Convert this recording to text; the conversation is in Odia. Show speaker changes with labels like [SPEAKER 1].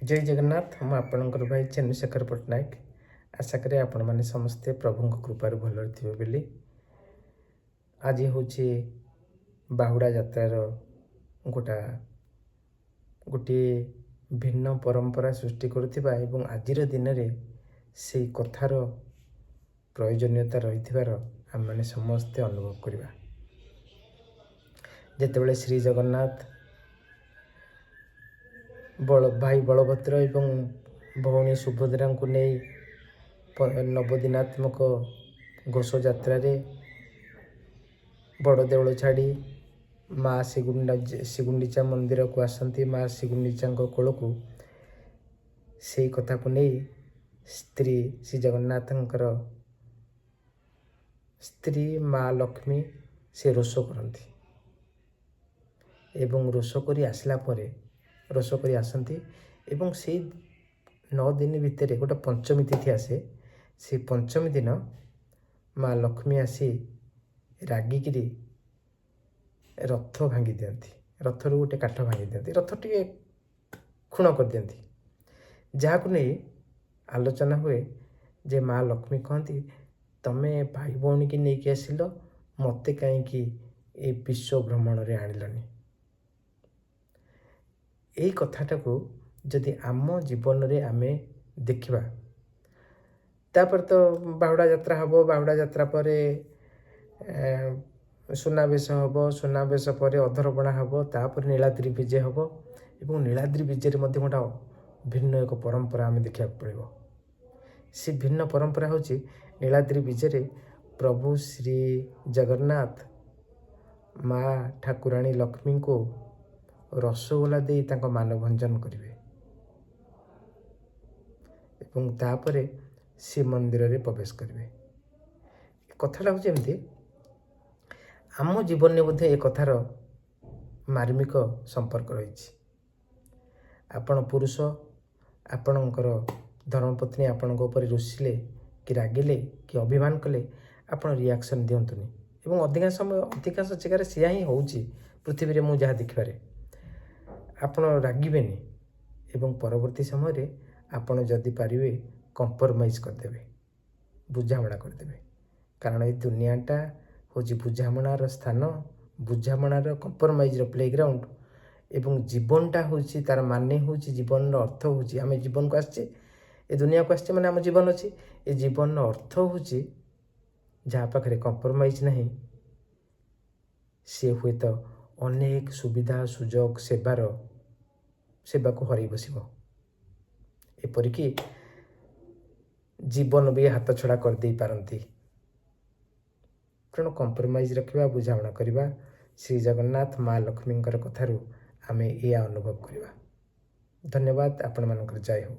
[SPEAKER 1] जय जगन्नाथ। ମୁଁ ଆପଣଙ୍କର ଭାଇ ଚନ୍ଦ୍ରଶେଖର ପଟ୍ଟନାୟକ। ଆଶା କରେ ଆପଣମାନେ ସମସ୍ତେ ପ୍ରଭୁଙ୍କ କୃପାରୁ ଭଲରେ ଥିବେ ବୋଲି। ଆଜି ହେଉଛି ବାହୁଡ଼ା ଯାତ୍ରାର ଗୋଟିଏ ଭିନ୍ନ ପରମ୍ପରା ସୃଷ୍ଟି କରୁଥିବା ଏବଂ ଆଜିର ଦିନରେ ସେଇ କଥାର ପ୍ରয়োଜନୀୟତା ରହିଥିବାର ଆମମାନେ ସମସ୍ତେ ଅନୁଭବ କରିବା। ଯେତେବେଳେ ଶ୍ରୀ ଜଗନ୍ନାଥ ଭାଇ ବଳଭଦ୍ର ଏବଂ ଭଉଣୀ ସୁଭଦ୍ରାଙ୍କୁ ନେଇ ନବଦିନାତ୍ମକ ଘୋଷଯାତ୍ରାରେ ବଡ଼ ଦେଉଳ ଛାଡ଼ି ମା ଶ୍ରୀଗୁଣ୍ଡିଚା ମନ୍ଦିରକୁ ଆସନ୍ତି, ମା ଶ୍ରୀଗୁଣ୍ଡିଚାଙ୍କ କୋଳକୁ, ସେଇ କଥାକୁ ନେଇ ସ୍ତ୍ରୀ ଶ୍ରୀ ଜଗନ୍ନାଥଙ୍କର ସ୍ତ୍ରୀ ମା ଲକ୍ଷ୍ମୀ ସେ ରୋଷ କରନ୍ତି ଏବଂ ରୋଷ କରି ଆସନ୍ତି ଏବଂ ସେଇ 9 ଦିନ ଭିତରେ ଗୋଟେ ପଞ୍ଚମୀ ତିଥି ଆସେ। ସେ ପଞ୍ଚମୀ ଦିନ ମା ଲକ୍ଷ୍ମୀ ଆସି ରାଗିକିରି ରଥ ଭାଙ୍ଗି ଦିଅନ୍ତି, ରଥରୁ ଗୋଟେ କାଠ ଭାଙ୍ଗି ଦିଅନ୍ତି, ରଥ ଟିକେ ଖୁଣ କରିଦିଅନ୍ତି, ଯାହାକୁ ନେଇ ଆଲୋଚନା ହୁଏ ଯେ ମା ଲକ୍ଷ୍ମୀ କହନ୍ତି, ତମେ ଭାଇ ଭଉଣୀକି ନେଇକି ଆସିଲ, ମୋତେ କାହିଁକି ଏ ବିଶ୍ୱ ଭ୍ରମଣରେ ଆଣିଲନି। এই କଥାଟାକୁ ଯଦି ଆମ ଜୀବନରେ ଆମେ ଦେଖିବା, ତାପରେ ତ ବାହୁଡ଼ା ଯାତ୍ରା ହେବ, ବାହୁଡ଼ା ଯାତ୍ରା ପରେ ସୁନାବେଶ ହେବ, ସୁନାବେଶ ପରେ ଅଧରପଣା ହେବ, ତାପରେ ନୀଳାଦ୍ରି ବିଜେ ହେବ ଏବଂ ନୀଳାଦ୍ରି ବିଜେରେ ମଧ୍ୟ ଗୋଟେ ଭିନ୍ନ ଏକ ପରମ୍ପରା ଆମେ ଦେଖିବାକୁ ପଡ଼ିବ। ସେ ଭିନ୍ନ ପରମ୍ପରା ହେଉଛି ନୀଳାଦ୍ରି ବିଜେରେ ପ୍ରଭୁ ଶ୍ରୀ ଜଗନ୍ନାଥ ମା ଠାକୁରାଣୀ ଲକ୍ଷ୍ମୀଙ୍କୁ ରସଗୋଲା ଦେଇ ତାଙ୍କ ମାନଭଞ୍ଜନ କରିବେ ଏବଂ ତାପରେ ଶ୍ରୀମନ୍ଦିରରେ ପ୍ରବେଶ କରିବେ। କଥାଟା ହେଉଛି ଏମିତି, ଆମ ଜୀବନରେ ମଧ୍ୟ ଏ କଥାର ମାର୍ମିକ ସମ୍ପର୍କ ରହିଛି। ଆପଣ ପୁରୁଷ ଆପଣଙ୍କର ଧର୍ମପତ୍ନୀ ଆପଣଙ୍କ ଉପରେ ରୁଷିଲେ କି ରାଗିଲେ କି ଅଭିମାନ କଲେ, ଆପଣ ରିଆକ୍ସନ୍ ଦିଅନ୍ତୁନି ଏବଂ ଅଧିକାଂଶ ଜାଗାରେ ସେୟା ହିଁ ହେଉଛି ପୃଥିବୀରେ, ମୁଁ ଯାହା ଦେଖିବାରେ। ଆପଣ ରାଗିବେନି ଏବଂ ପରବର୍ତ୍ତୀ ସମୟରେ ଆପଣ ଯଦି ପାରିବେ କମ୍ପ୍ରମାଇଜ୍ କରିଦେବେ, ବୁଝାମଣା କରିଦେବେ, କାରଣ ଏ ଦୁନିଆଟା ହେଉଛି ବୁଝାମଣାର ସ୍ଥାନ, ବୁଝାମଣାର କମ୍ପ୍ରମାଇଜ୍ର ପ୍ଲେଗ୍ରାଉଣ୍ଡ ଏବଂ ଜୀବନଟା ହେଉଛି ତାର ମାନେ ହେଉଛି, ଜୀବନର ଅର୍ଥ ହେଉଛି, ଆମେ ଜୀବନକୁ ଆସିଛେ, ଏ ଦୁନିଆକୁ ଆସିଛେ ମାନେ ଆମ ଜୀବନ ଅଛି। ଏ ଜୀବନର ଅର୍ଥ ହେଉଛି ଯାହା ପାଖରେ କମ୍ପ୍ରମାଇଜ୍ ନାହିଁ, ସେ ହୁଏତ ଅନେକ ସୁବିଧା ସୁଯୋଗ ସେବାକୁ ହରାଇ ବସିବ, ଏପରିକି ଜୀବନ ବି ହାତଛଡ଼ା କରିଦେଇ ପାରନ୍ତି। ତେଣୁ କମ୍ପ୍ରମାଇଜ୍ ରଖିବା, ବୁଝାମଣା କରିବା। ଶ୍ରୀ ଜଗନ୍ନାଥ ମା ଲକ୍ଷ୍ମୀଙ୍କର କଥାରୁ ଆମେ ଏଇଆ ଅନୁଭବ କରିବା। ଧନ୍ୟବାଦ। ଆପଣମାନଙ୍କର ଜୟ ହେଉ।